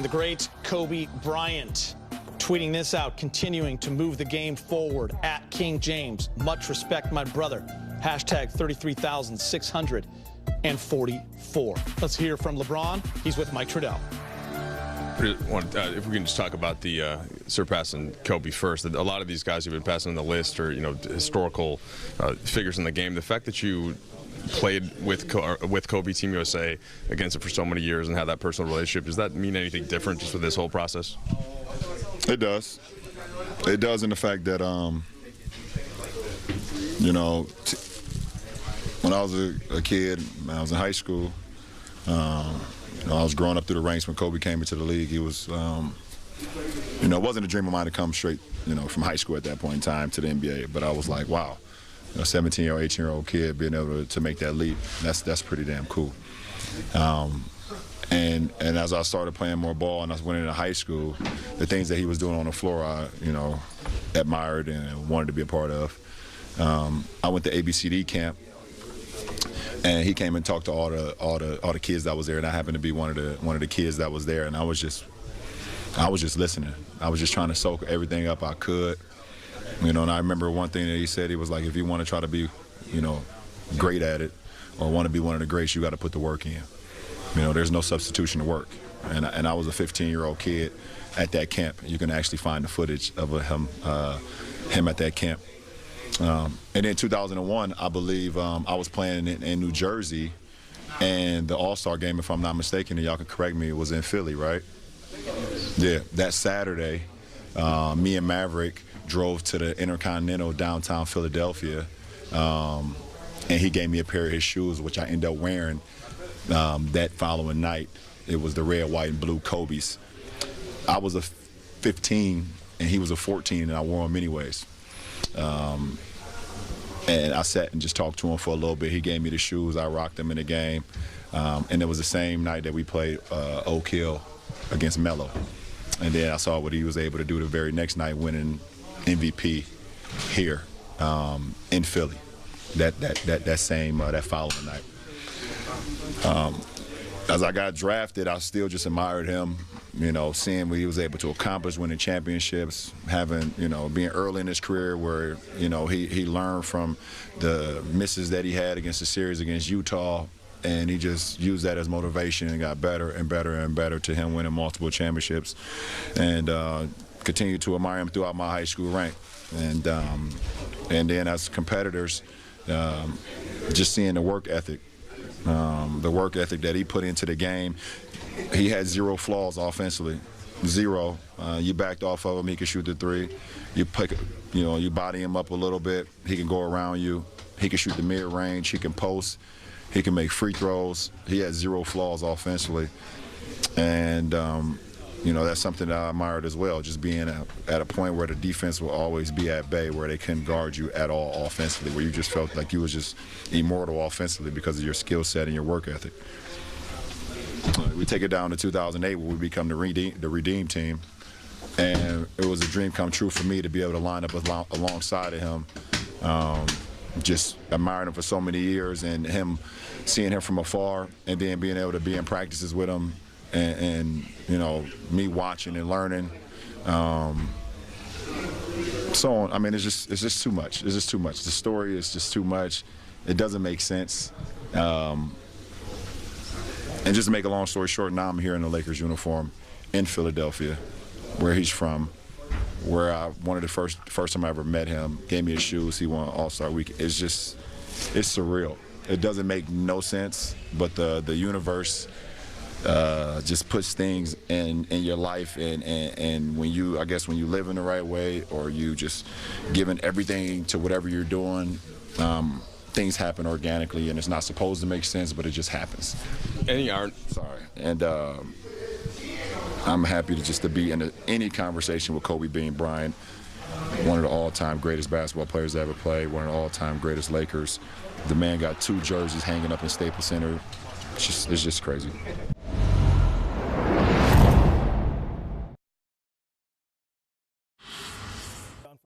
the great Kobe Bryant. Tweeting this out, continuing to move the game forward at King James. Much respect, my brother. Hashtag 33,644. Let's hear from LeBron. He's with Mike Trudell. If we can just talk about the surpassing Kobe first. A lot of these guys who've been passing on the list are, historical figures in the game. The fact that you played with Kobe, Team USA, against it for so many years and had that personal relationship, does that mean anything different just with this whole process? It does. It does in the fact that, when I was a kid, when I was in high school, I was growing up through the ranks when Kobe came into the league. He was, it wasn't a dream of mine to come straight, from high school at that point in time to the NBA. But I was like, wow, a 17-year-old, 18-year-old kid being able to make that leap, that's pretty damn cool. And as I started playing more ball and I went into high school, the things that he was doing on the floor, I, admired and wanted to be a part of. I went to ABCD camp, and he came and talked to all the kids that was there, and I happened to be one of the kids that was there, and I was just listening. I was just trying to soak everything up I could, And I remember one thing that he said. He was like, if you want to try to be, great at it, or want to be one of the greats, you got to put the work in. There's no substitution to work. And I was a 15-year-old kid at that camp. You can actually find the footage of him at that camp. And in 2001, I believe I was playing in New Jersey, and the All-Star game, if I'm not mistaken, and y'all can correct me, it was in Philly, right? Yeah, that Saturday, me and Maverick drove to the Intercontinental downtown Philadelphia, and he gave me a pair of his shoes, which I ended up wearing that following night. It was the red, white, and blue Kobe's. I was a 15, and he was a 14, and I wore them anyways. And I sat and just talked to him for a little bit. He gave me the shoes. I rocked them in the game. And it was the same night that we played Oak Hill against Melo. And then I saw what he was able to do the very next night, winning MVP here in Philly. That following night. As I got drafted, I still just admired him, seeing what he was able to accomplish, winning championships, having, being early in his career where, he learned from the misses that he had against the series against Utah, and he just used that as motivation and got better and better and better to him winning multiple championships, and continued to admire him throughout my high school rank. And then as competitors, just seeing the work ethic. The work ethic that he put into the game. He had zero flaws offensively, zero. You backed off of him, he could shoot the three. You body him up a little bit, he can go around you. He can shoot the mid-range, he can post, he can make free throws. He had zero flaws offensively. And, that's something that I admired as well, just being at a point where the defense will always be at bay, where they couldn't guard you at all offensively, where you just felt like you was just immortal offensively because of your skill set and your work ethic. We take it down to 2008 where we become the Redeem team, and it was a dream come true for me to be able to line up alongside of him. Just admiring him for so many years, and seeing him from afar, and then being able to be in practices with him, and me watching and learning. So I mean, it's just too much. It's just too much. The story is just too much. It doesn't make sense. And just to make a long story short, now I'm here in the Lakers uniform in Philadelphia, where he's from, where one of the first time I ever met him, gave me his shoes. He won All-Star Week. It's surreal. It doesn't make no sense, but the universe just puts things in your life, and when you live in the right way, or you just giving everything to whatever you're doing, things happen organically, and it's not supposed to make sense, but it just happens. And I'm happy to be in any conversation with Kobe being Bryant, one of the all-time greatest basketball players to ever play, one of the all-time greatest Lakers. The man got 2 jerseys hanging up in Staples Center. It's just crazy.